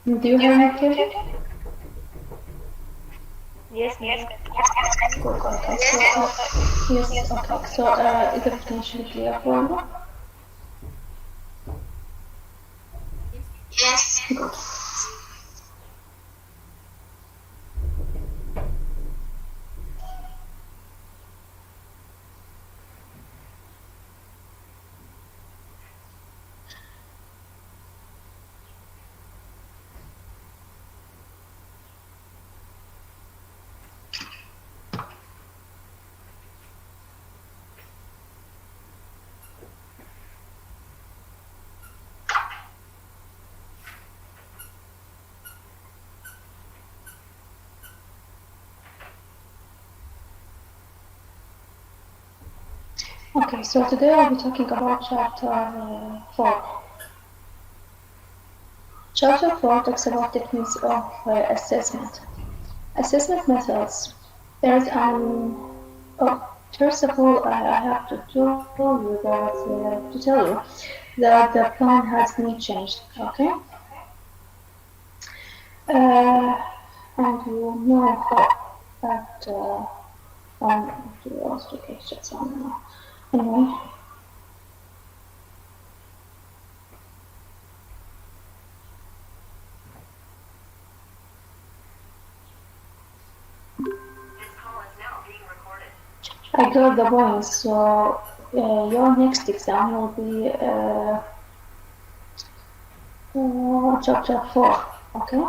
Do you hear me clearly? Yes, ma'am. Good, okay. Yes, okay. So, is it potentially clear for you? Yes. Good. Okay, so today I'll be talking about chapter 4. Chapter 4 talks about techniques of assessment. Assessment methods. There's first of all, I have to tell you that the plan has been changed. Okay, and you know that anyway. I got the points, so your next exam will be chapter 4, okay?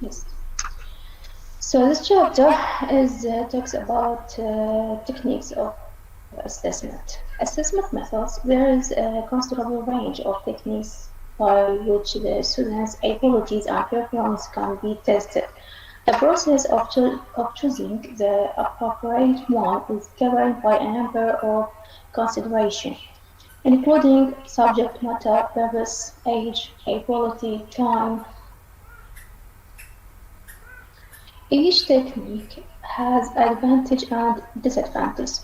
Yes. So this chapter talks about techniques of assessment. Assessment methods. There is a considerable range of techniques by which the students' abilities and performance can be tested. The process of choosing the appropriate one is governed by a number of considerations, including subject matter, purpose, age, ability, time. Each technique has advantage and disadvantage.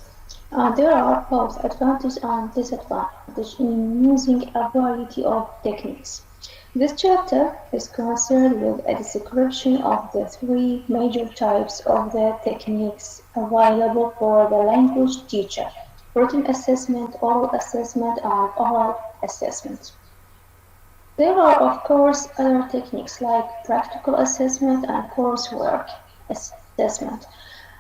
There are both advantage and disadvantage in using a variety of techniques. This chapter is concerned with a description of the three major types of the techniques available for the language teacher: written assessment, oral assessment, and oral assessment. There are, of course, other techniques like practical assessment and coursework assessment,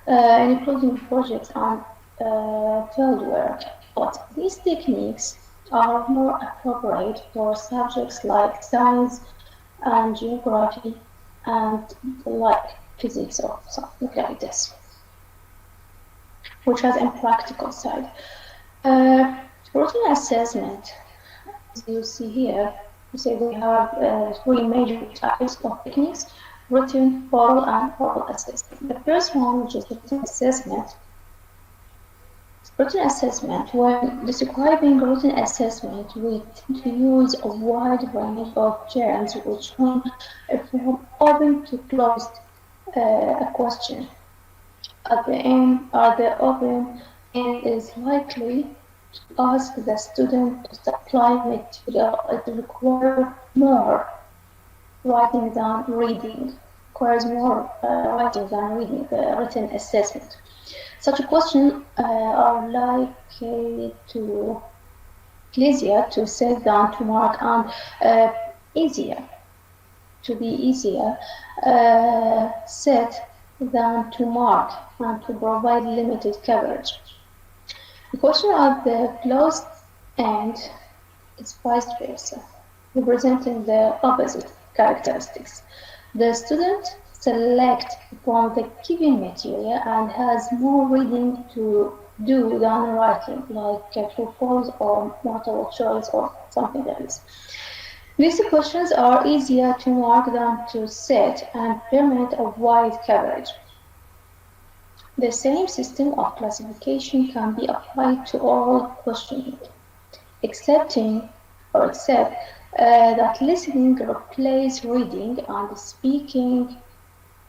including projects and fieldwork. But these techniques are more appropriate for subjects like science and geography and like physics or something like this, which has a practical side. Written assessment, as you see here, so we have three major types of techniques: written, oral, and oral assessment. The first one, which is written assessment. Written assessment. When describing written assessment, we tend to use a wide range of terms which mean from open to closed a question. At the end, the open end is likely ask the student to supply material. It requires more writing than reading. Requires more writing than reading. The written assessment. Such questions are likely to easier to set than to mark, and easier set than to mark, and to provide limited coverage. The question at the closed end is vice versa, representing the opposite characteristics. The student selects from the given material and has more reading to do than writing, like true false or multiple choice or something like this. These questions are easier to mark than to set and permit a wide coverage. The same system of classification can be applied to oral questioning, except that listening replaces reading and speaking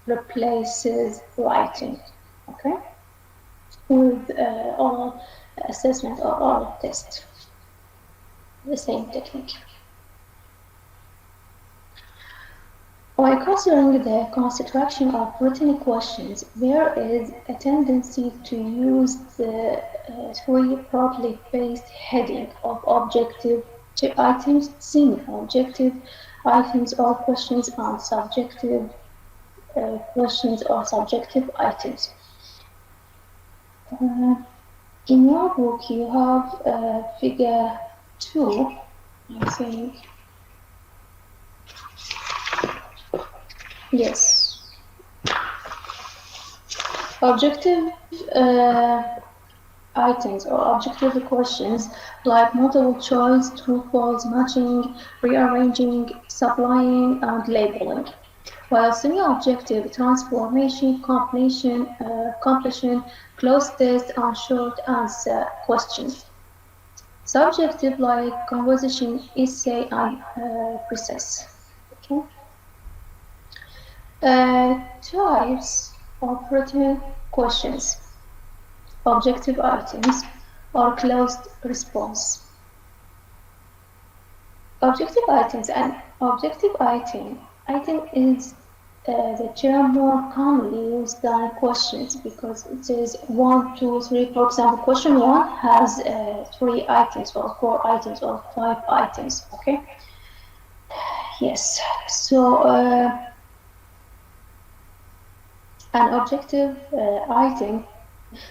replaces writing. Okay, with oral assessment or oral test, the same technique. By considering the construction of written questions, there is a tendency to use the three broadly based heading of objective items, semi-objective items or questions, and subjective questions or subjective items. In your book, you have figure 2, I think. Yes. Objective items or objective questions like multiple choice, true, false, matching, rearranging, supplying, and labeling. While semi-objective transformation, completion, close test, and short answer questions. Subjective like composition, essay, and process. Okay. Types of written questions. Objective items or closed response. Objective items. An objective item is the term more commonly used than questions because it is 1, 2, 3. For example, question 1 has 3 items or 4 items or 5 items. Okay. Yes. So an objective item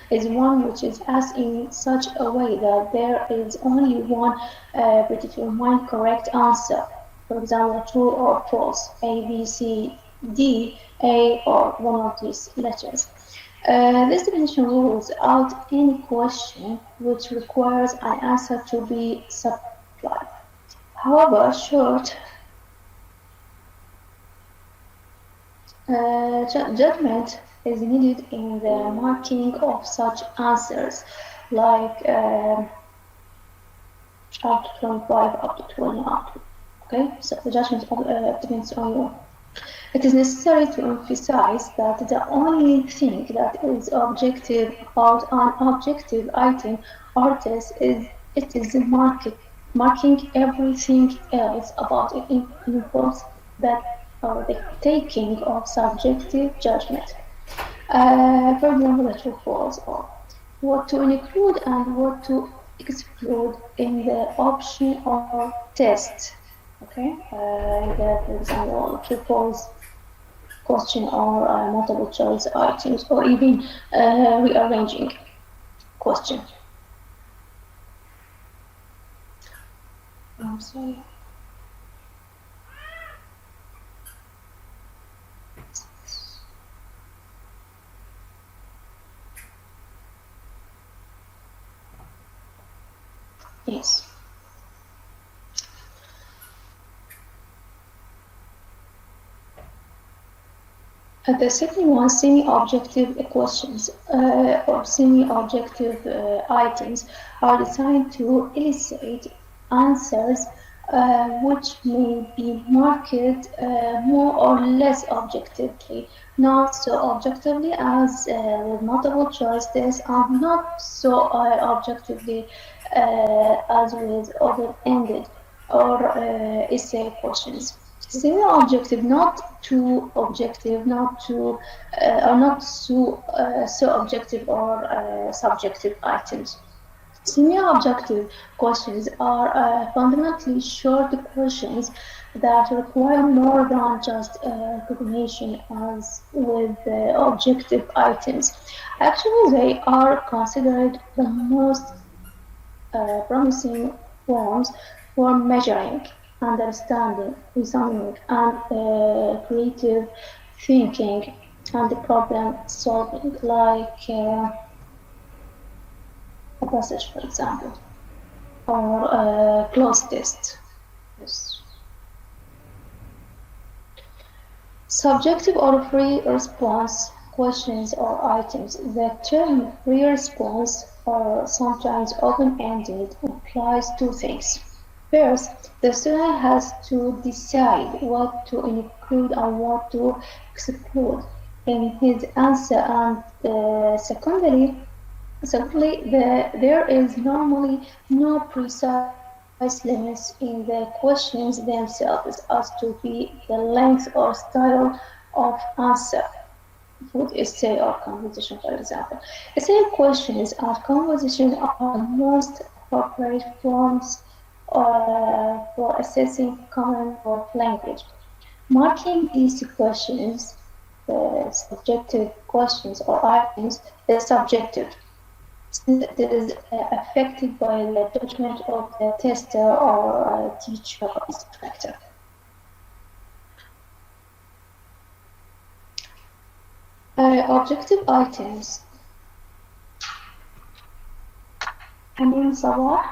is one which is asked in such a way that there is only one predetermined correct answer. For example, true or false, A, B, C, D, A, or one of these letters. This definition rules out any question which requires an answer to be supplied. However, short judgment is needed in the marking of such answers, like up to 25, up to 20, up to, okay? So the judgment depends on you. It is necessary to emphasize that the only thing that is objective about an objective item or test is it is marking everything else about it involves that the taking of subjective judgment. For example, the true false or what to include and what to exclude in the option or test. Okay, for example, true false question or multiple choice items or even rearranging question. I'm sorry. Yes. The second one, semi-objective questions or semi-objective items are designed to elicit answers which may be marked more or less objectively, not so objectively as with multiple choice tests, and not so objectively as with open-ended or essay questions. Semi-objective, not too objective, not too or not so objective or subjective items. Semi-objective questions are fundamentally short questions that require more than just recognition as with objective items. Actually, they are considered the most promising forms for measuring, understanding, reasoning, and creative thinking and problem solving, like a passage, for example, or close test. Yes. Subjective or free response questions or items. The term free response, or sometimes open-ended, implies two things. First, the student has to decide what to include and what to exclude in his answer, and secondly, there is normally no precise limits in the questions themselves as to be the length or style of answer. Food essay or composition, for example. Essay questions and composition are the most appropriate forms for assessing common of language. Marking these questions, subjective questions or items, is subjective, since it is affected by the judgment of the tester or teacher or instructor. Objective items. Amin Sabah.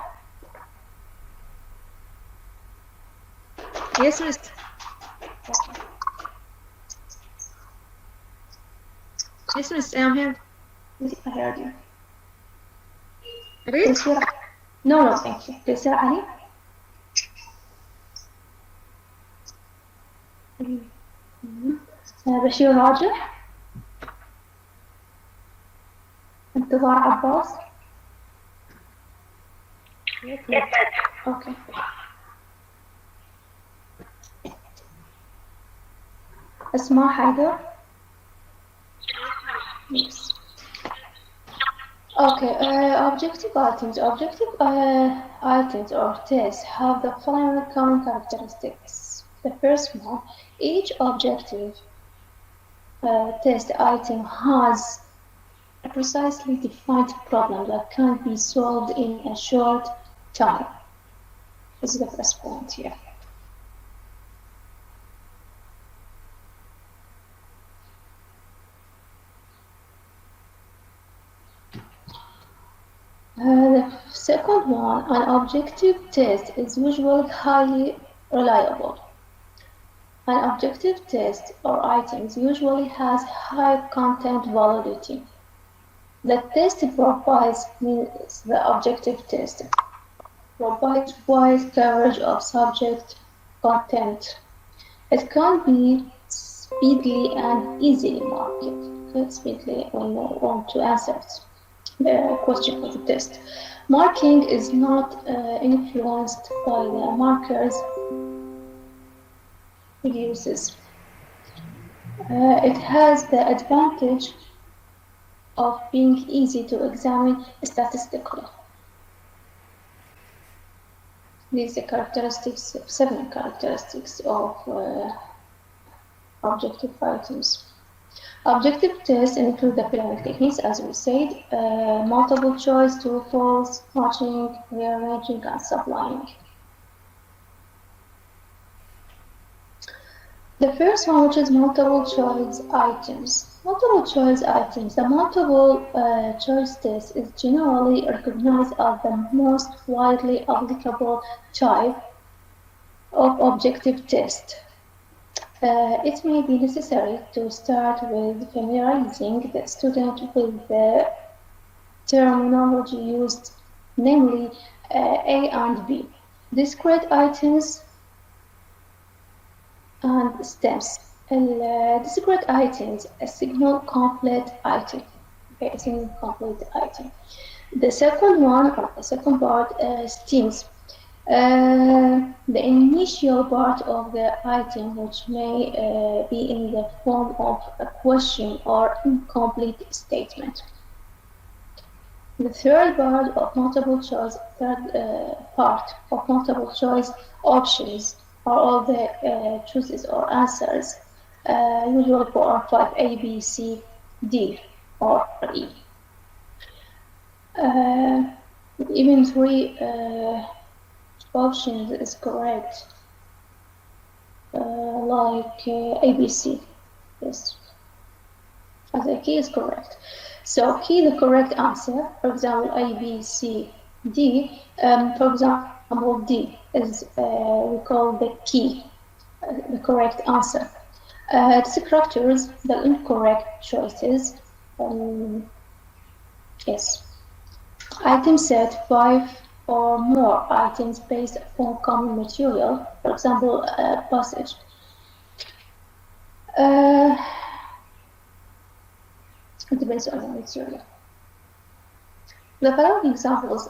Yes, Miss. Yes, Miss, I'm here. I heard you. Read? No, thank you. Bashir Ali. بشير راجح. انتظار عباس. Okay. اسماء حيدر. Yes. Okay, objective items. Objective items or tests have the following common characteristics. The first one, each objective test item has a precisely defined problem that can be solved in a short time. This is the first point here. The second one, an objective test is usually highly reliable. An objective test or items usually has high content validity. The test provides means the objective test provides wide coverage of subject content. It can be speedily and easily marked. Speedily when you want to answer the question of the test. Marking is not influenced by the markers it uses. It has the advantage of being easy to examine statistically. These are characteristics, 7 characteristics of objective items. Objective tests include the following techniques, as we said, multiple choice, true, false, matching, rearranging, and sublining. The first one, which is multiple choice items. Multiple choice items. The multiple choice test is generally recognized as the most widely applicable type of objective test. It may be necessary to start with familiarizing the student with the terminology used, namely A and B, discrete items and stems. Discrete items, a single complete item. Okay, a single complete item. The second one, or the second part, stems. The initial part of the item, which may be in the form of a question or incomplete statement. The third part of multiple choice, options are all the choices or answers, usually 4 or 5, A, B, C, D, or E. Even 3 options is correct, like ABC. Yes, as a key is correct. So key the correct answer. For example, A, B, C, D. For example, D is we call the key, the correct answer. Descriptors, the incorrect choices. Yes. Item set 5 or more items based upon common material, for example, passage. It depends on the material. The following examples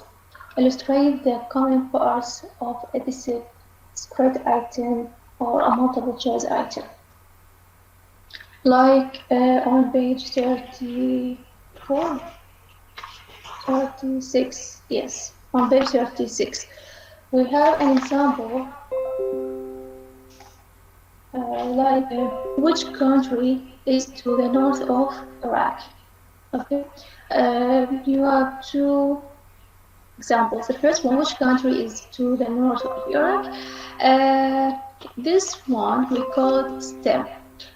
illustrate the common parts of a discrete item or a multiple choice item. Like on page 34, 36, yes, on page 36, we have an example like which country is to the north of Iraq. Okay, you have two examples. The first one, which country is to the north of Iraq? This one we call it STEM.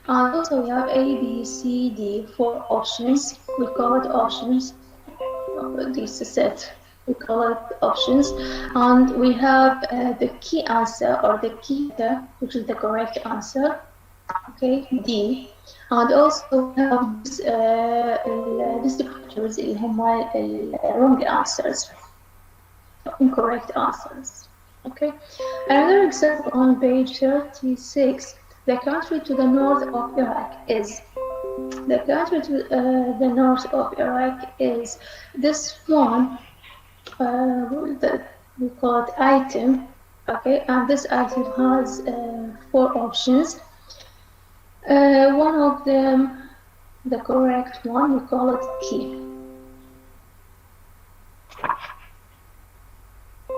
And also we have A, B, C, D, 4 options. We call it options. This is it. We call it options. And we have the key answer or the key answer, which is the correct answer. Okay, D. And also we have these descriptors اللي هما wrong answers, incorrect answers. Okay, another example on page 36. The country to the north of Iraq is. The country to the north of Iraq is this one. We call it item. Okay, and this item has 4 options. One of them, the correct one, we call it key.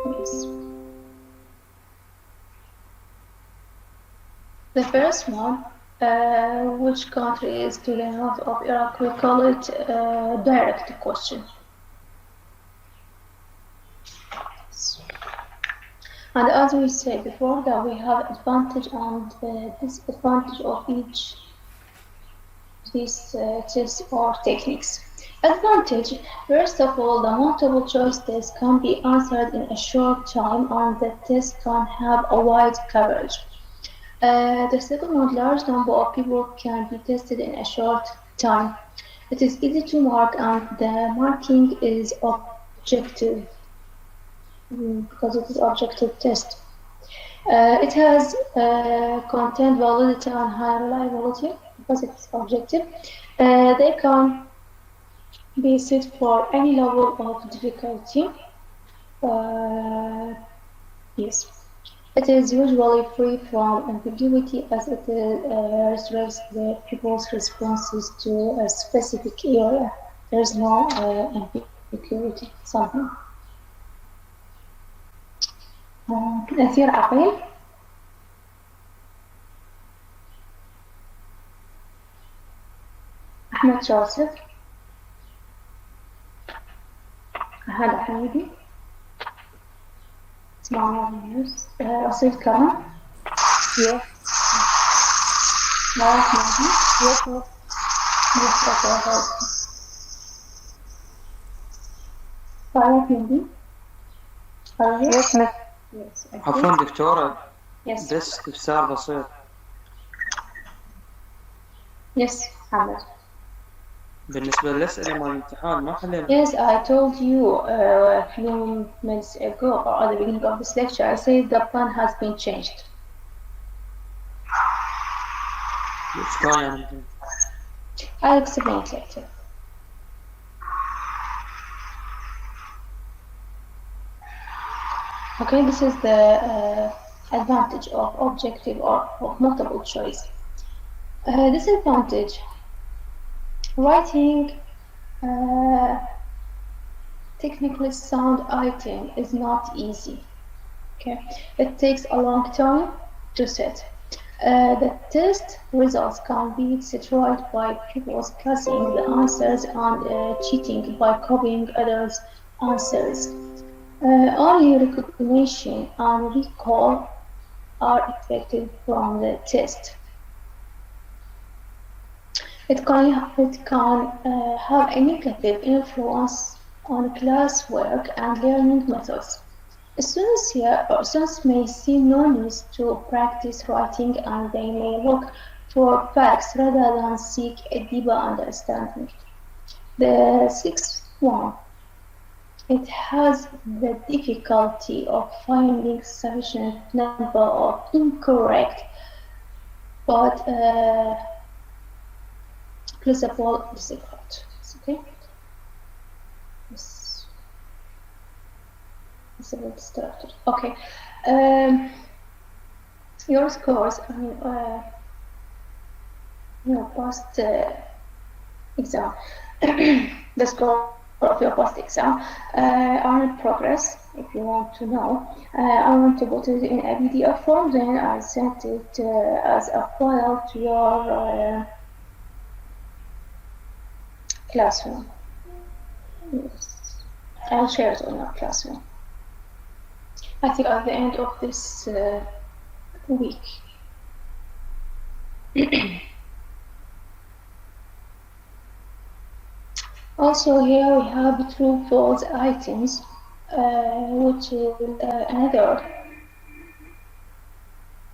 Yes. The first one, which country is to the north of Iraq, we call it direct question. And as we said before, that we have advantage and disadvantage of each of these tests or techniques. Advantage: first of all, the multiple choice test can be answered in a short time and the test can have a wide coverage. The second one, large number of people can be tested in a short time. It is easy to mark and the marking is objective because it is objective test. It has content validity and high reliability because it is objective. They can be set for any level of difficulty. Yes. It is usually free from ambiguity as it restricts the people's responses to a specific area. There is no ambiguity somehow. أثير عقيل. أحمد شاصف. هلا حميدي. أصيل كرم. Yes. مالك مهدي. Yes, miss. طالب مهدي. Yes, miss. عفوا دكتورة، Yes. بس استفسار بسيط. Yes, حمد. بالنسبة للأسئلة مال الامتحان ما حلينا. Yes, I told you a few minutes ago or at the beginning of this lecture, I said the plan has been changed. شلون يعني؟ I'll explain it later. Okay, this is the advantage of objective or of multiple choice. Disadvantage: writing technically sound item is not easy. Okay, it takes a long time to set. The test results can be destroyed by people guessing the answers and cheating by copying others' answers. Only recognition and recall are expected from the test. It can have a negative influence on classwork and learning methods. Students may see no need to practice writing and they may look for facts rather than seek a deeper understanding. The sixth one, it has the difficulty of finding sufficient number of incorrect but plausible disagreement. Okay. Structure. Okay. Your scores, your past exam, the score of your past exam are in progress. If you want to know, I want to put it in a PDF form. Then I sent it as a file to your classroom. Yes, I'll share it on your classroom. I think at the end of this week. Also here we have true false items, which is another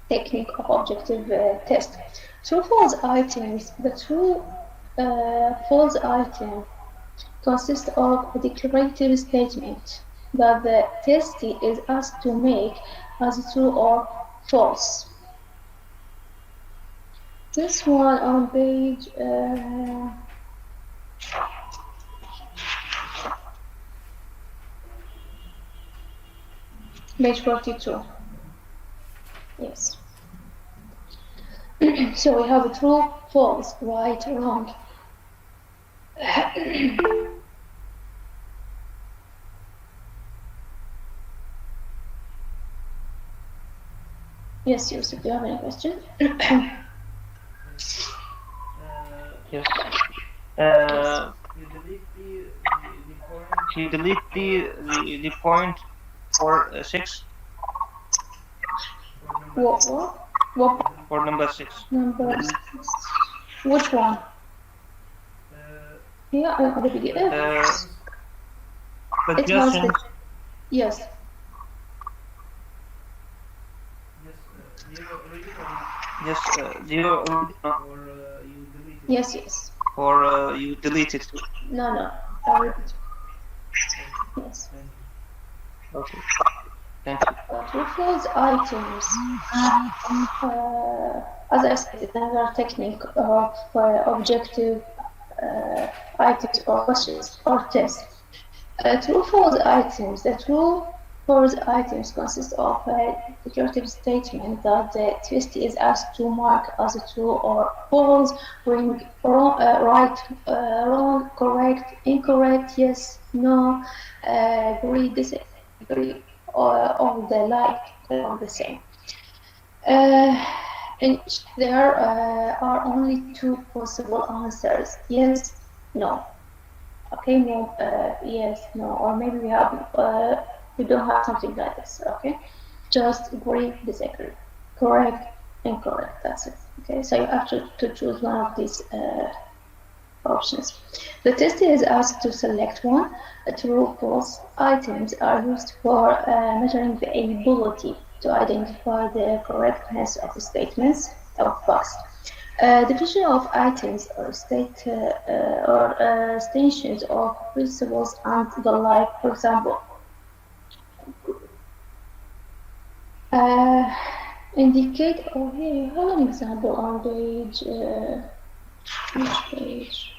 technique of objective test. True false items, the true false item consists of a declarative statement that the testee is asked to make as true or false. This one on page page 42. Yes. So we have a true, false, right, wrong. Yes, Yusuf, do you have any question? Yes. You delete the point for 6. What? For number 6. Number 6. Which one? Yeah, the PDF. It has the, yes. Yes, do you Yes, yes. or you delete it? No, I repeat. Yes. Okay. Thank you. True false items, as I said, it's another technique of objective items or questions or tests. True false items. The true false items consist of a declarative statement that the testee is asked to mark as true or false, when right, wrong, correct, incorrect, yes, no, agree, disagree, or the like, or the same. In each there are only two possible answers: yes, no. Okay, no, yes, no, or maybe we don't have something like this. Okay, just agree, disagree, correct, incorrect. That's it. Okay, so you have to choose one of these options. The tester is asked to select one. True, false items are used for measuring the ability to identify the correctness of the statements of facts. Division of items or stations of principles and the like. For example, indicate. Oh, here you have an example on page. Which page?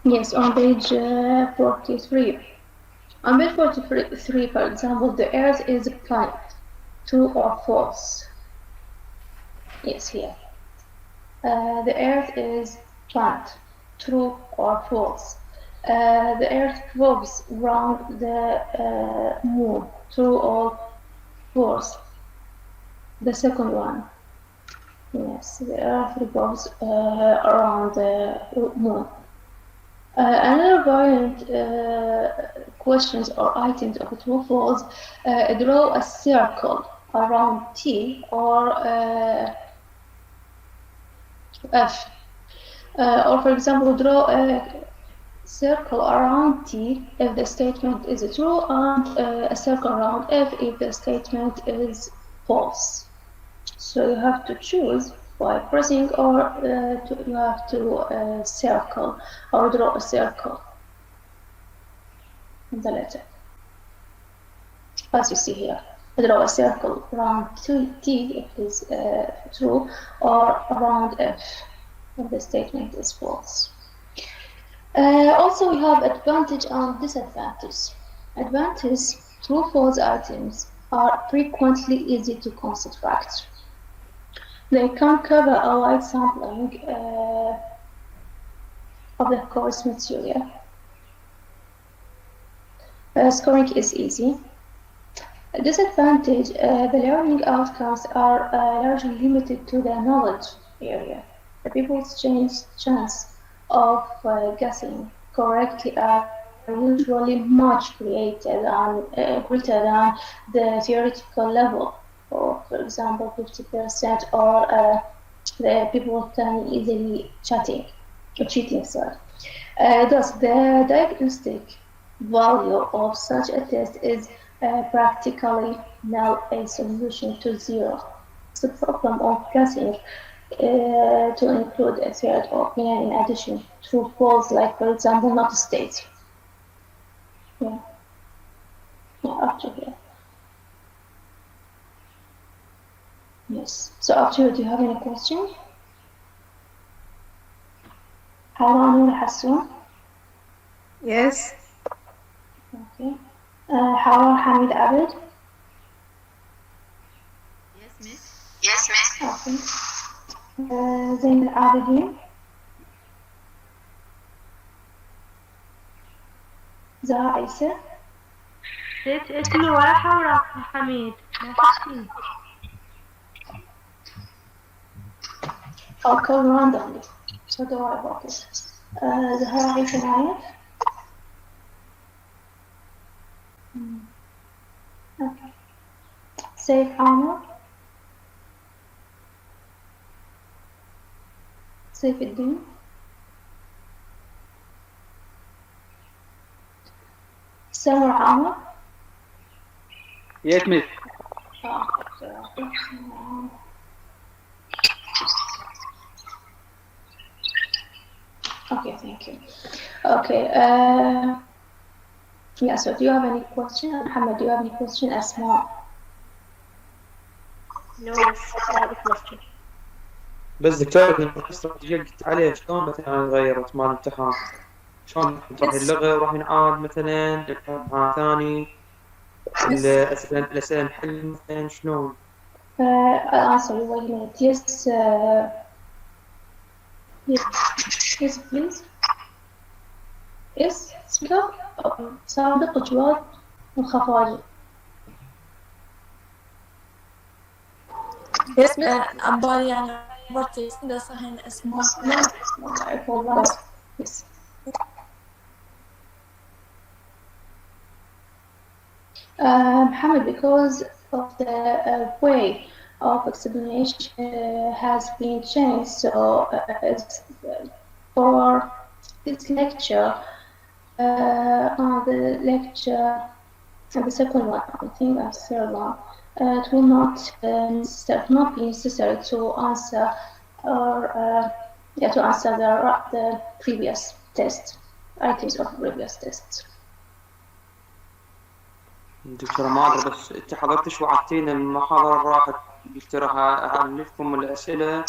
Yes, on page 43. On page 43, for example, the Earth is a planet. True or false? Yes, here. The Earth is planet. True or false? The Earth revolves around the Moon. True or false? The second one. Yes, the Earth revolves around the Moon. Another variant questions or items of true false. Draw a circle around T or F. Or for example, draw a circle around T if the statement is true, and a circle around F if the statement is false. So you have to choose by pressing, or you have to circle or draw a circle. the letter. As you see here, draw a circle around T if it is true, or around F if the statement is false. Also, we have advantage and disadvantage. Advantage: true false items are frequently easy to construct. They can cover a wide sampling of the course material. Scoring is easy. Disadvantage: the learning outcomes are largely limited to the knowledge area. The people's chance of guessing correctly are usually much greater than the theoretical level, or for example 50%, or the people can easily cheating. Thus, the diagnostic value of such a test is practically null, a solution to zero. The problem of guessing to include a third opinion in addition to false, like for example not state. Up to here. Yes. So up to you, do you have any question? حرام حسون. Yes. Okay. حرام حميد عبد. Yes, miss. Okay. زين العابدين. زهرة عيسى. اسمه ولا حورة حميد. I'll call randomly, so don't worry about it. زهرة عيسى معايا. Okay. سيف عامر. سيف الدين. سامر عامر. Yes, miss. Okay, thank you. Okay. Yeah. So, do you have any question, Muhammad? Do you have any question, Asma? No, miss. I have a question. بس دكتور الاستراتيجية اللي قلت عليها شلون مثلا غيرت مال الامتحان؟ شلون تروح اللغة وراح ينعاد مثلا امتحان ثاني؟ الأسئلة نحل مثلا شلون؟ I'll answer you. Wait a minute. Yes. Yes, please. Yes, speak up. صادق جواد الخفاجي. Yes, عبالي يعني مرتي ده صحيح اسمه. Yes. Mohammed, because of the way of explanation has been changed, so for this lecture, the second one, I think, and third one, it will not be necessary to answer the previous test, items of previous tests. دكتورة ما أدري بس أنت حضرتش وعدتينا المحاضرة راحت قلت راح أعلمكم الأسئلة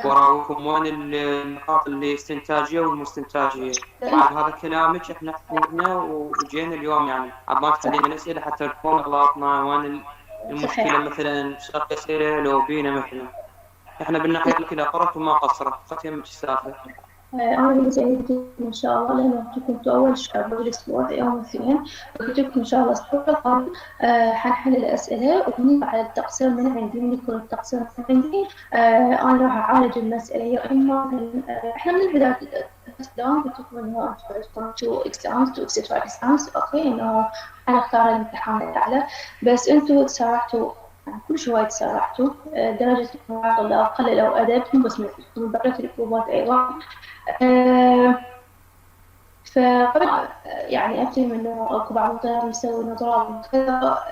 وأراويكم وين النقاط اللي استنتاجية والمستنتاجية. بعد هذا كلامك إحنا حضرنا وجينا اليوم يعني عبان تحلين الأسئلة حتى نكون غلطنا وين المشكلة مثلا صارت أسئلة لو بينا مثلا. إحنا بالناحية كذا قررت وما قصرت فقط يمك السالفة. أنا سعيدة إن شاء الله لأنه كنت أول شهر بالأسبوع يوم الاثنين، قلت لكم إن شاء الله الأسبوع القادم حنحل الأسئلة وبنيجي على التقصير من عندي، من يكون التقصير من عندي أنا راح أعالج المسألة. يا إما إحنا من البداية الإسلام قلت لكم إنه two exams أوكي، إنه أنا أختار الامتحان الأعلى، بس أنتوا تسارعتوا كل شوي تسارعتوا درجة الطلاب قللوا أدبكم بس من برة الجروبات أيضا. فقبل يعني أفهم إنه أكو بعض الطلاب يسوي نظرات وكذا،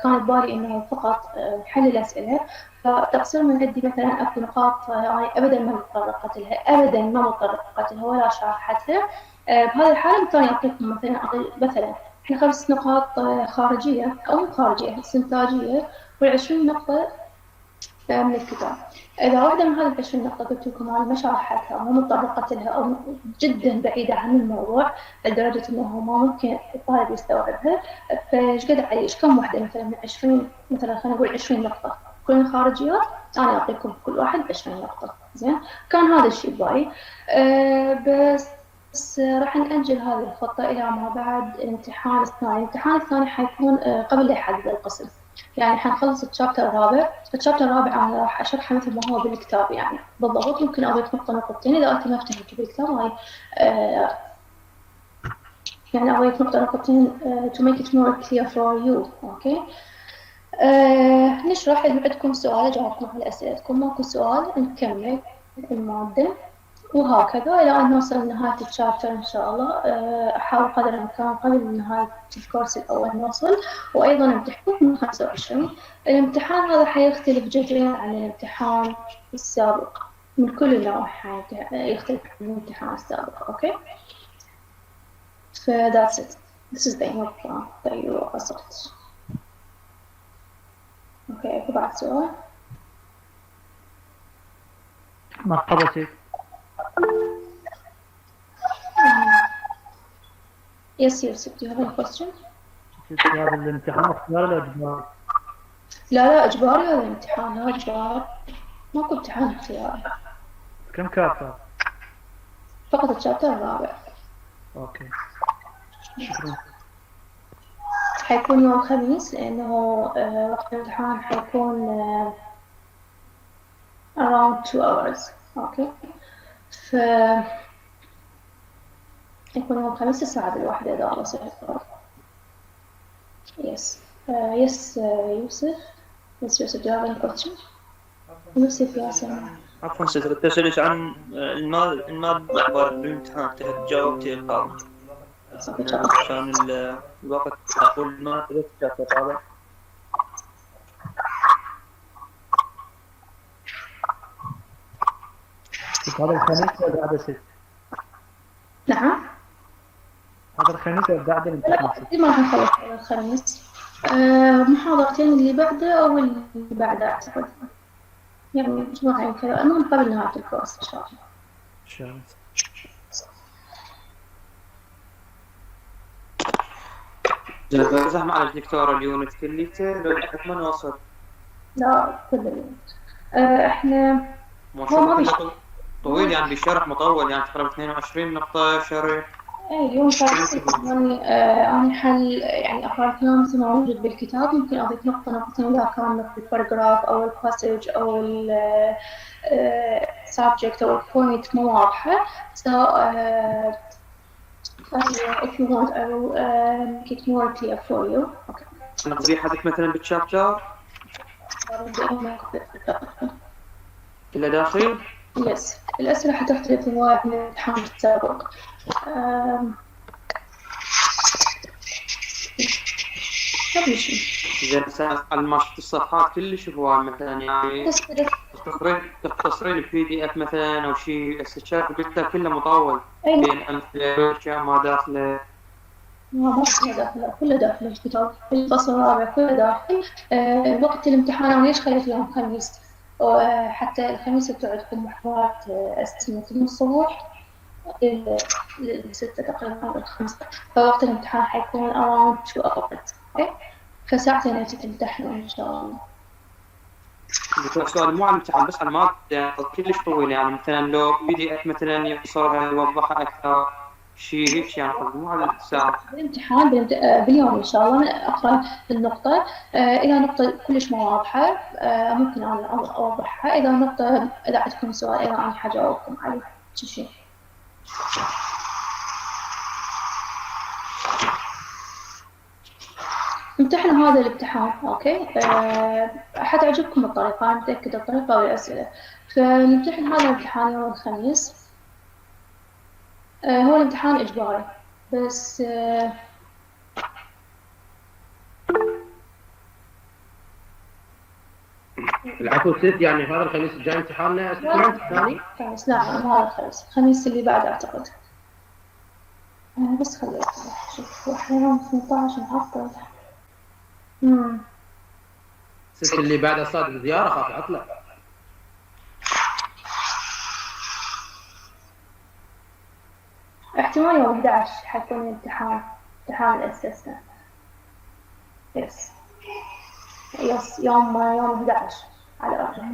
كان ببالي إنه فقط حل الأسئلة، فتقصير من عندي مثلا أكو نقاط يعني أبدا ما متطرقت لها ولا شرحتها. بهذه الحالة بالتالي أعطيكم مثلا احنا 5 نقاط خارجية أو مو خارجية استنتاجية، وال20 نقطة من الكتاب. إذا واحدة من هذه ال20 نقطة قلت لكم أنا ما شرحتها أو ما تطرقت لها أو جدا بعيدة عن الموضوع لدرجة إنه ما ممكن الطالب يستوعبها، فإيش قد أعيش كم واحدة مثلا من 20 مثلا خلينا نقول 20 نقطة كلها خارجيات، أنا أعطيكم كل واحد 20 نقطة. زين، كان هذا الشيء ببالي. بس راح نأجل هذه الخطة إلى ما بعد الامتحان الثاني. الامتحان الثاني حيكون قبل لا يحدد القسم، يعني حنخلص الشابتر الرابع. الشابتر الرابع أنا راح أشرحه مثل ما هو بالكتاب يعني بالضبط، ممكن أضيف نقطة نقطتين إذا أنت ما فهمت بالكتاب هاي يعني أضيف نقطة نقطتين to make it more clear for you. أوكي. نشرح. إذا عندكم سؤال أجاوبكم على أسئلتكم، ماكو سؤال نكمل المادة، وهكذا إلى أن نوصل لنهاية الشابتر إن شاء الله. أحاول قدر الإمكان قبل نهاية الكورس الأول نوصل، وأيضا امتحان من 25. الامتحان هذا حيختلف جذريا عن الامتحان السابق من كل النواحي، يختلف عن الامتحان السابق. أوكي. So that's it. This is the English plan that you asked. أوكي، بعد سؤال. مرحبا سيد. Yes, Yusuf, do you have any question? هذا الامتحان اختياري ولا اجباري؟ لا اجباري هذا الامتحان، لا اجباري، ماكو امتحان اختياري. كم كارت؟ فقط الشابتر الرابع. اوكي شكرا. حيكون يوم الخميس لانه وقت الامتحان حيكون around 2 hours. اوكي، يكون يوم الخميس الساعة 1 إذا الله سيطر. Yes. Yes, يوسف. Yes, يوسف, do you have any question? يوسف يا سلام. عفوا ستر، تسألت عن المادة أخبار الامتحان تحت جاوبتي القاضي عشان الوقت. أقول ما تريد تشابتر الرابع. هذا الخميس ولا بعد 6؟ نعم. هذا الخميس ولا بعد الامتحان؟ لا، ما راح نخلص الخميس. محاضرتين اللي بعده أو اللي بعده أعتقد، يعني أسبوعين كذا، المهم قبل نهاية الكورس إن شاء الله. إن شاء الله. زحمة على الدكتورة اليونت كليته لو ما نوصل؟ لا كل اليوم. إحنا هو ما طويل يعني بالشرح مطول، يعني تقريبا 22 نقطة شرح. اي اليوم أنا حل يعني أقرأ كلام مثل ما موجود بالكتاب، ممكن أضيف نقطة نقطتين إذا كان في الباراجراف أو الباسج أو subject أو point مو واضحة. So if you want I will make it more clear for you. Okay. نقضي حدث مثلا بالشابتر إلا داخل؟ Yes. الأسئلة حتختلف هواية من الامتحان السابق. قبل شيء. إذا مثلا المشط الصفحات كلش هواية مثلا يعني تختصرين PDF مثلا أو شيء استشارة قلتها كله مطول بين أمثلة وأشياء ما داخله. ما داخله، كله داخل الكتاب. الفصل الرابع كله داخل. وقت الامتحان أنا ليش خليت يوم الخميس؟ وحتى الخميس بتوعدكم محاضرات اسسمنت من الصبح للستة تقريبا أو 5، فوقت الامتحان حيكون around 2 hours. فساعتين تمتحنوا إن شاء الله. السؤال مو على الامتحان بس على المادة كلش طويل، يعني مثلا لو PDF مثلا يختصرها يوضحها أكثر شيء هيك، يعني مو على الساعة. الامتحان باليوم إن شاء الله أنا أقرأ النقطة. إذا نقطة كلش ما واضحة ممكن أنا أوضحها. إذا نقطة إذا عندكم سؤال إذا أنا حجاوبكم عليه شيء. امتحنوا هذا الامتحان. أوكي. حتعجبكم الطريقة، أنا متأكدة الطريقة والأسئلة. فنمتحن هذا الامتحان يوم الخميس. هو الامتحان إجباري بس العفو سيد، يعني هذا الخميس الجاي امتحاننا الثاني؟ خميس لا، هذا الخميس، الخميس اللي بعد أعتقد. بس خليك وأحيانا 18 محطة. ست اللي بعد صاد بزيارة خاف عطلة. احتمال يوم 11 حيكون امتحان الاسسمنت. يس يوم 11 على الأرجح.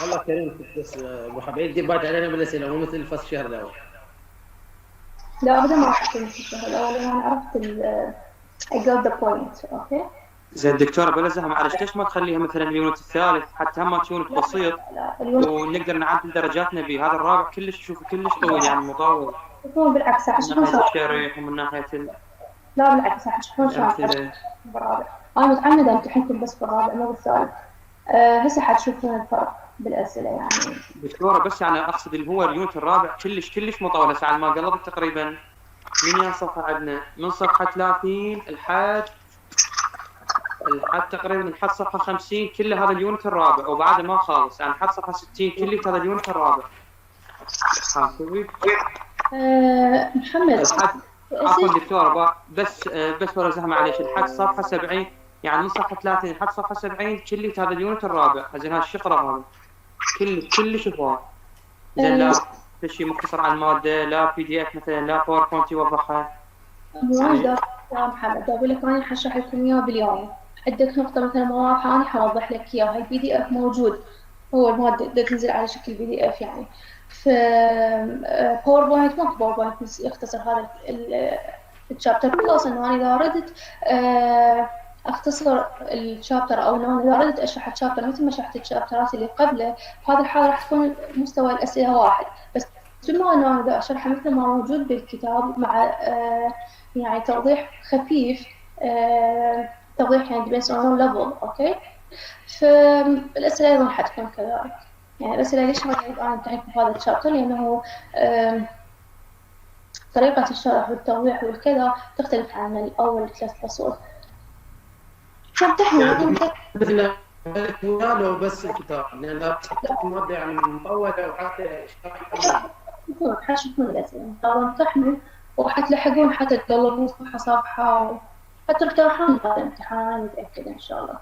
والله كريم بس ابو حبيب دي بات علينا بالاسئله مو مثل الفصل الشهر الاول. لا أبدا ما راح أكون في الشهر الأول، أنا عرفت I got the point. أوكي. زين دكتورة بلا زحمة، معلش ليش ما تخليها مثلا اليونت الثالث حتى هم يونت بسيط ونقدر نعدل درجاتنا به؟ هذا الرابع كلش شوف كلش طويل يعني مطول. يكون بالعكس راح من تشوفون ناحية الشريح ومن ناحية لا بالعكس راح تشوفون شلون بالرابع. أنا متعمدة أمتحنكم بس بالرابع مو بالثالث. هسه حتشوفون الفرق بالأسئلة يعني. دكتورة بس يعني أقصد اللي هو اليونت الرابع كلش مطول. هسه على ما قلبت تقريبا من صفحة عندنا من صفحة 30 لحد تقريبا لحد صفحة 50 كل هذا اليونت الرابع، وبعد ما خالص يعني لحد صفحة 60 كل هذا اليونت الرابع. محمد عفوا دكتورة بس ولا زحمة معليش لحد صفحة 70 يعني من صفحة 30 لحد صفحة 70 كل هذا اليونت الرابع. زين هذا الشقرة هذا كل شفاه. زين لا في شيء مختصر عن المادة، لا PDF مثلا، لا باوربوينت يوضحها. يا محمد أقول لك أنا حشرح لكم إياه باليوم. عندك نقطة مثلا ما واضحة أنا حوضح لك إياها. هاي PDF موجود، هو المادة تنزل على شكل PDF يعني. في باوربوينت ما في باوربوينت يختصر هذا الشابتر. خلاص إنه أنا إذا ردت أختصر الشابتر أو إنه إذا ردت أشرح الشابتر مثل ما شرحت الشابترات اللي قبله، في هذه الحالة راح تكون مستوى الأسئلة واحد. بس بما إنه أنا أشرحه مثل ما موجود بالكتاب مع يعني توضيح خفيف، توضيح يعني based on level. أوكي. فالأسئلة أيضا حتكون كذلك. يعني الأسئلة ليش ما أريد أنا أمتحن في هذا الشابتر؟ لأنه طريقة الشرح والتوضيح والكذا تختلف عن الأول 3 فصول. يعني مثل لو بس الكتاب لأن لا المادة يعني مطولة وحتى حتشوفون الأسئلة امتحنوا وحتلحقون حتى تقلبون صفحة حترتاحون هذا الامتحان. أنا متأكدة إن شاء الله.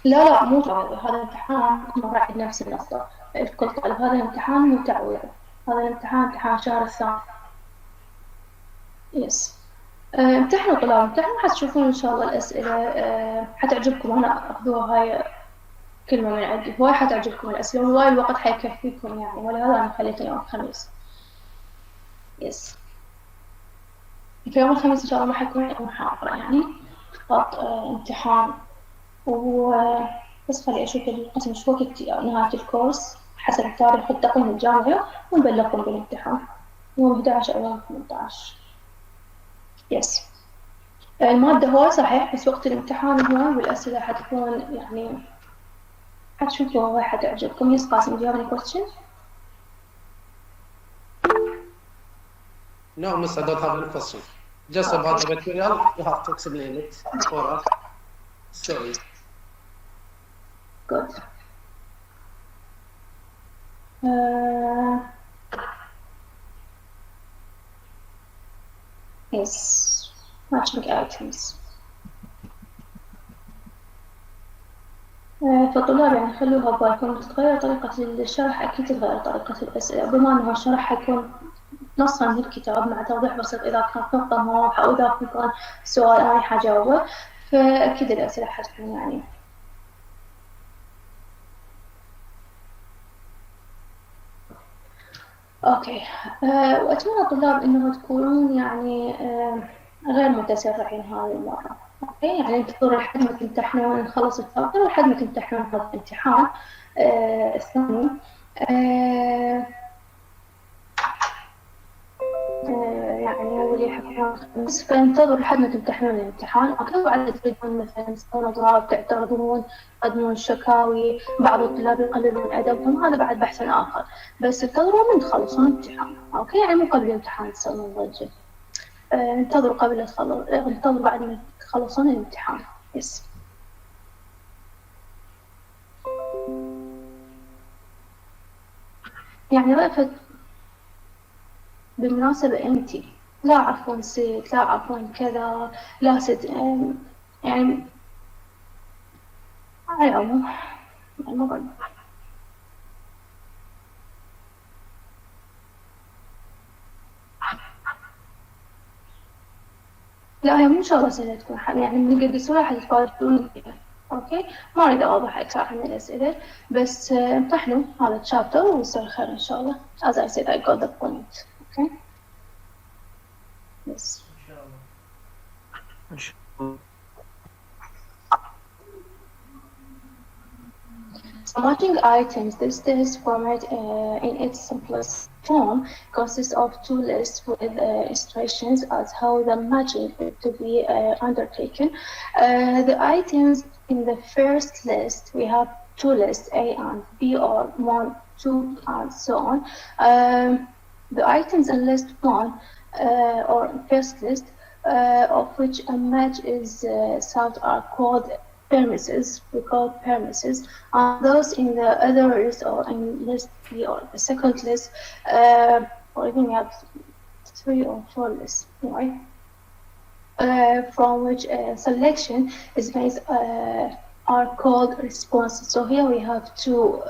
لا مو تعويض، هذا الامتحان مرة عند نفس النقطة. الكل طالب هذا الامتحان مو تعويض، هذا الامتحان امتحان شهر الثاني. يس. امتحنوا طلاب، امتحنوا حتشوفون إن شاء الله الأسئلة حتعجبكم. أنا أخذوها هاي كلمة من عندي، هواي حتعجبكم الأسئلة وهواي الوقت حيكفيكم يعني، ولهذا أنا خليته يوم الخميس. يس. في يوم الخميس إن شاء الله ما حيكون عندي محاضرة يعني فقط امتحان. بس خلي أشوف القسم شو وقت نهاية الكورس حسب التاريخ التقويم الجامعي ونبلغكم بالامتحان يوم 11 أو يوم 18. يس. المادة هو صحيح بس وقت الامتحان هو والأسئلة حتكون يعني حتشوفوا هو حتعجبكم. يس قاسم do you have any question? No, miss, I don't have any question. Just about the material, you have to explain it for us. Sorry. Good. Yes. Matching items. فالطلاب يعني خلوها ببالكم. تتغير طريقة الشرح أكيد تتغير طريقة الأسئلة، بما أنه الشرح حيكون نصا من الكتاب مع توضيح بسيط إذا كانت نقطة ما واضحة أو إذا كان سؤال أنا حجاوبه، فأكيد الأسئلة حتكون يعني. أوكي. وأتمنى الطلاب إنه تكونون يعني غير متسرعين هذه المرة. أوكي يعني انتظروا لحد ما تمتحنون، نخلص الشابتر لحد ما تمتحنون هذا الامتحان الثاني. يعني هو اللي حكون بس فانتظروا لحد ما تمتحنون الامتحان. أوكي. وعلى تريدون مثلا تسوون أضراب، تعترضون، تقدمون شكاوي، بعض الطلاب يقللون أدبهم، هذا بعد بحث آخر. بس انتظروا من تخلصون الامتحان. أوكي يعني مو قبل الامتحان تسوون ضجة. انتظروا انتظروا بعد ما تخلصون الامتحان. يس. يعني رأفت بالمناسبة أنتي لا عفوا سيد، لا عفوا كذا، لا سيد، يعني على العموم الموضوع لا هي مو شغلة سهلة تكون يعني من قد السؤال حتتفاجئون فيها. اوكي ما اريد اوضح اكثر عن الاسئلة، بس امتحنوا هذا الشابتر ويصير خير ان شاء الله. as I said I got the point. okay yes. إن شاء الله. So matching items, this test format in its simplest form consists of two lists with instructions as how the matching is to be undertaken. The items in the first list, we have two lists, A and B, or 1, 2, and so on. The items in list 1 or first list of which a match is sought are called premises. We call premises. And those in the other list or in list B or the second list, or even we have 3 or 4 lists, right? From which selection is made are called responses. So here we have 2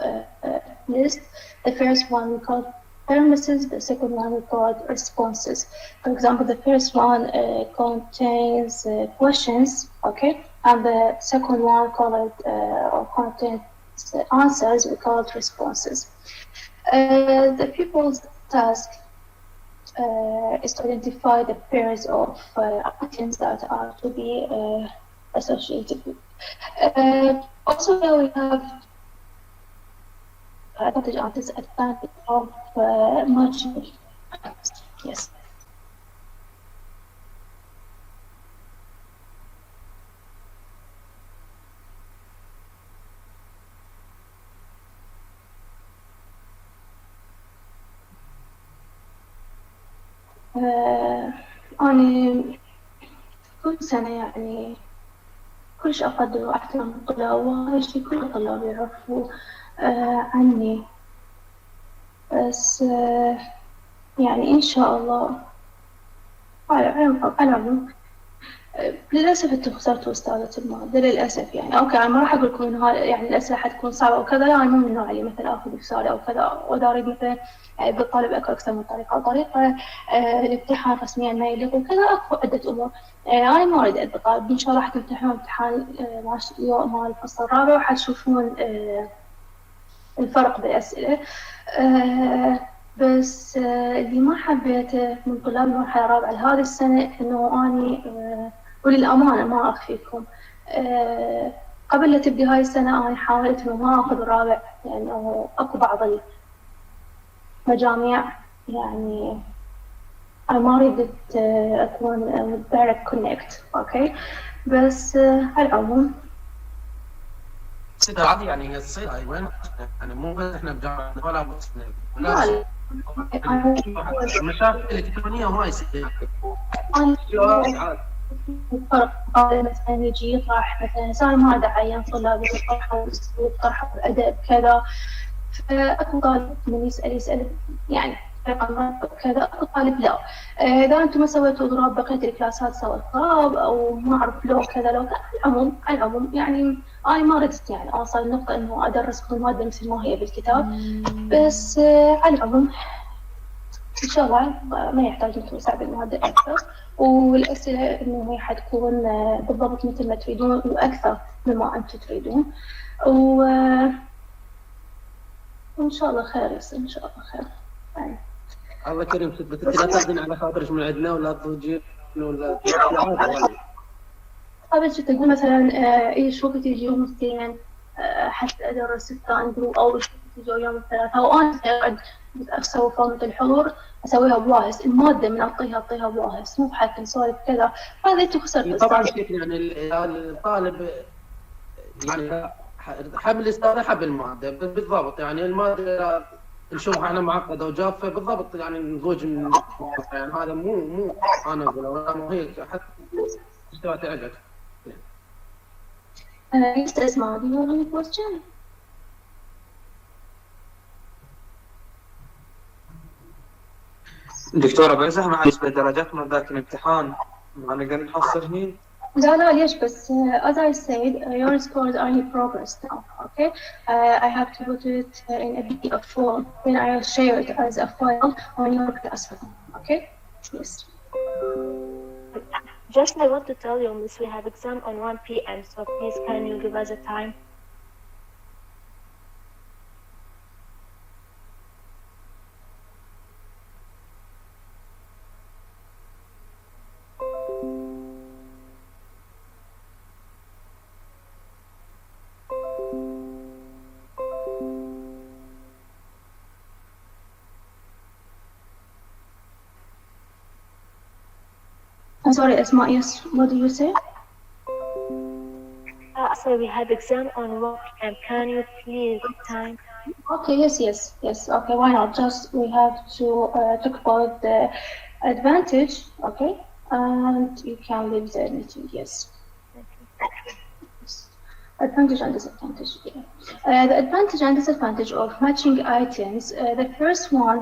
lists. The first one we call premises, the second one we call responses. For example, the first one contains questions, okay, and the second one or contains answers, we call it responses. The pupil's task is to identify the pairs of items that are to be associated with. Also here we have advantage and disadvantage of matching. Yes. أنا كل سنة يعني كلش أقدر وأحترم الطلاب، وهذا الشيء كل الطلاب يعرفوا عني. بس يعني إن شاء الله على العموم للأسف أنتوا خسرتوا أستاذة المادة للأسف. يعني أوكي أنا ما راح أقول لكم إن يعني الأسئلة حتكون صعبة أو كذا، لا أنا مو من النوع اللي مثلا آخذ رسالة أو كذا وإذا أريد مثلا بالطالب أكثر من طريقة أو طريقة الامتحان رسميا ما يليق وكذا، أكو عدة أمور. أنا ما أريد أدي طالب. إن شاء الله راح تمتحنون امتحان مال الفصل الرابع وحتشوفون الفرق بالأسئلة. بس اللي ما حبيته من طلاب المرحلة الرابعة لهذه السنة إنه أني وللأمانة ما أخفيكم قبل لا تبدي هاي السنة أنا حاولت إنه ما أخذ الرابع، لأنه أكو بعض المجاميع يعني أنا ما أريد أكون direct connect. أوكي بس على العموم تصير عادي يعني هي تصير أيوة يعني مو بس إحنا بجامعة ولا لا المشاكل الإلكترونية ما يصير. الفرق مثلا يجي يطرح مثلا سؤال ما داعي طلاب يطرحوا بأسلوب طرحوا بأدب كذا، فأكو طالب من يسأل يعني طريقة كذا، أكو طالب لا. إذا أنتم ما سويتوا ضراب بقية الكلاسات سوت ضراب أو ما أعرف لو كذا لو كذا. على العموم يعني أنا ما ردت يعني أوصل لنقطة إنه أدرس كل مادة مثل ما هي بالكتاب، بس على العموم إن شاء الله ما يحتاج أنتم صعب المادة أكثر، والأسئلة إنه هي حتكون بالضبط مثل ما تريدون وأكثر مما أنتم تريدون، وإن شاء الله خير يصير إن شاء الله خير. يعني. الله كريم ست لا تاخذين على خاطرك من عندنا ولا تجي ولا قبل شو تقول مثلا إيش وقت يجي يوم الاثنين حتى أدرس الثاني أو إيش وقت يجي يوم الثلاثاء، وأنا أقعد أسوي فورمة الحضور أسويها بواهس، المادة من أعطيها بواهس مو بحتى نسولف كذا. هذا أنتوا خسرتوا. طبعا شوف يعني الطالب يعني حب الاستاذة حب المادة بالضبط، يعني المادة نشوفها احنا معقدة وجافة بالضبط يعني نضوج من يعني هذا مو أنا أقول ولا مو هي حتى استوى تعجب. Yes, as Madi, you have any question? دكتورة بمزح مع نسبة درجات من ذاك الامتحان ما نقدر نحصل هني. لا ليش بس as I said your scores are in progress now, okay? I have to put it in a PDF form, then I will share it as a file on your classroom, okay? Yes. Just I want to tell you, Miss, we have exam on 1 p.m. So please, can you give us a time? I'm sorry, Asma, yes, what do you say? So we have exam on 1 p.m. Can you please time? Okay, yes. Okay, why not? Just we have to talk about the advantage, okay? And you can leave the meeting, yes. Advantage and disadvantage, yeah. The advantage and disadvantage of matching items. The first one,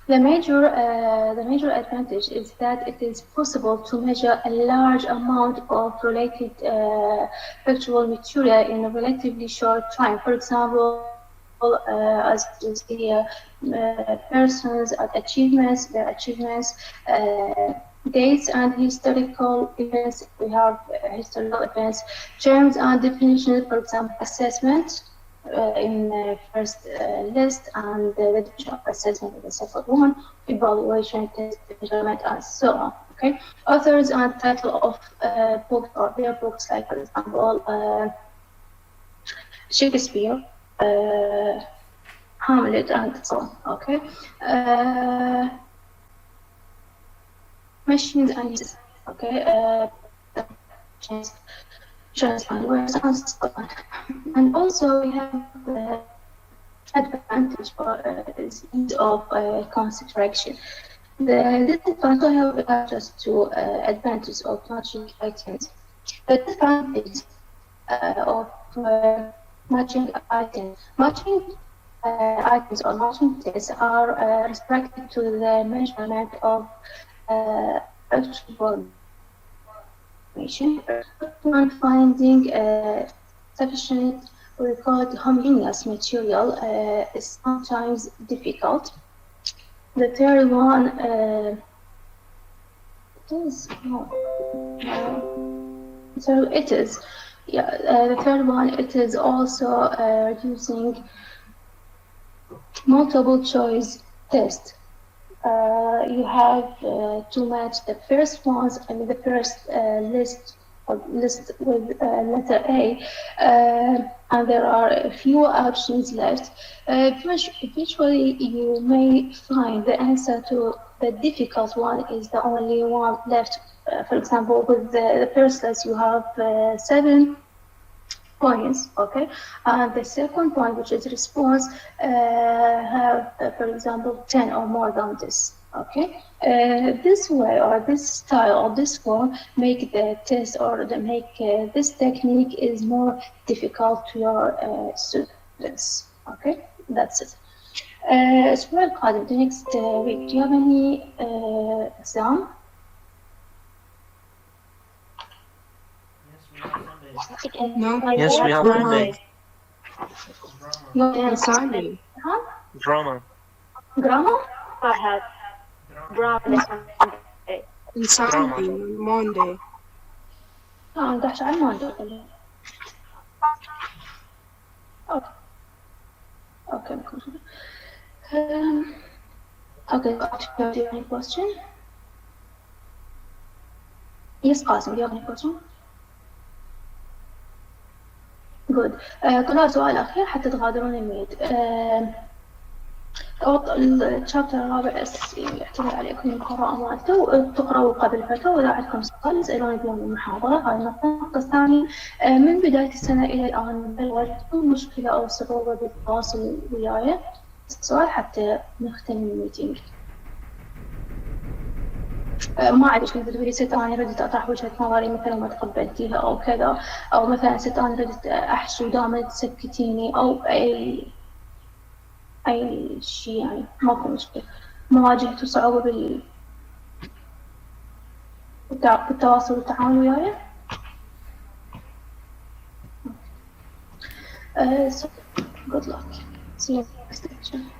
the major advantage is that it is possible to measure a large amount of related factual material in a relatively short time. For example, as you see, persons and achievements, their achievements, dates and historical events. We have historical events, terms and definitions. For example, assessment. In the first list, and the definition of assessment in the second one, evaluation, test, measurement, and so on. Okay, authors and title of books or their books, like for example, Shakespeare, Hamlet, and so on. Okay, machines and uses. Okay, and also we have the advantage for ease of construction. The disadvantage have just two advantages of matching items. The disadvantage of matching items. Matching items or matching tests are restricted to the measurement of actual when finding sufficient record homogeneous material is sometimes difficult. The third one the third one, it is also using multiple choice test. You have to match the first ones and the first list with letter A, and there are a few options left. Eventually, you may find the answer to the difficult one is the only one left. For example, with the first list, you have 7 points, okay, and the second point, which is response, have, for example, 10 or more than this, okay. This way or this style or this form make the test or make this technique is more difficult to your students, okay. That's it. الأسبوع القادم, the next week, do you have any exam? No. Yes, we have Monday. Sunday. Drama. Grammar? I had drama Sunday, Monday. نقحش على الموضوع. Okay. Okay, do you have any question? Yes, Qasim, do you have any question? Good. طلع سؤال أخير حتى تغادرون الميد. الشابتر الرابع يعتمد عليكم القراءة مالته، تقرأوا قبل فترة، وإذا عندكم سؤال اسألوني بيوم المحاضرة. هاي النقطة الثانية، من بداية السنة إلى الآن هل واجهتم مشكلة أو صعوبة بالتواصل وياي؟ السؤال حتى نختم الميتينج. ما أدري كنت تقولي ست أنا ردت أطرح وجهة نظري مثلا ما تقبلتيها أو كذا، أو مثلا ست أنا ردت أحشو دائما تسكتيني أو أي شيء، يعني ماكو مشكلة. ما واجهتوا صعوبة بالتواصل والتعامل وياي؟ So good luck. See you next lecture.